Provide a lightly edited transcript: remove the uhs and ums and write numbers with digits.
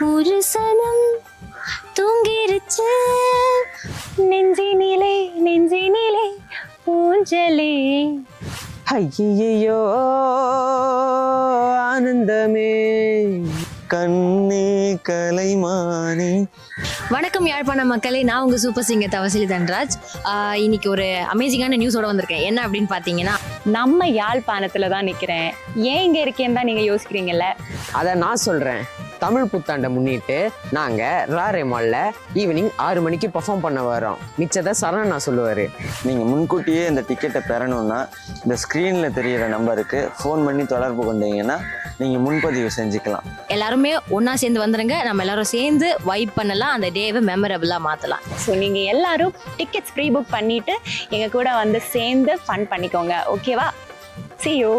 ஒரு சனம் தூங்கிருச்சு நெஞ்சினிலே நெஞ்சினிலே ஊஞ்சலே. ஐயோ ஆனந்தமே கண்ணே கலைமானே. வணக்கம் யாழ்ப்பாண மக்களே, நான் உங்க சூப்பர் சிங்கர் தவசிலி தன்ராஜ். இன்னைக்கு ஒரு அமேசிங்கான நியூஸோட வந்திருக்கேன். என்ன அப்படின்னு பார்த்தீங்கன்னா, நம்ம யாழ்ப்பாணத்துல தான் நிக்கிறேன். ஏன் இங்க இருக்கேன்னு தான் நீங்க யோசிக்கிறீங்கல்ல. அதை நான் சொல்றேன். தமிழ் புத்தாண்டை முன்னிட்டு நாங்கள் ராரே மால்ல ஈவினிங் 6 மணிக்கு பர்ஃபார்ம் பண்ண வரோம். மிச்சத்தை சரணா சொல்லுவார். நீங்கள் முன்கூட்டியே இந்த டிக்கெட்டை பெறணும்னா இந்த ஸ்க்ரீனில் தெரிகிற நம்பருக்கு ஃபோன் பண்ணி தொடர்பு கொண்டீங்கன்னா நீங்கள் முன்பதிவு செஞ்சுக்கலாம். எல்லாருமே ஒன்றா சேர்ந்து வந்துடுங்க. நம்ம எல்லாரும் சேர்ந்து வைப் பண்ணலாம், அந்த டேவை மெமரபிளாக மாற்றலாம். ஸோ நீங்க எல்லாரும் டிக்கெட்ஸ் ப்ரீ புக் பண்ணிட்டு எங்க கூட வந்து சேர்ந்து ஃபன் பண்ணிக்கோங்க. ஓகேவா? See you.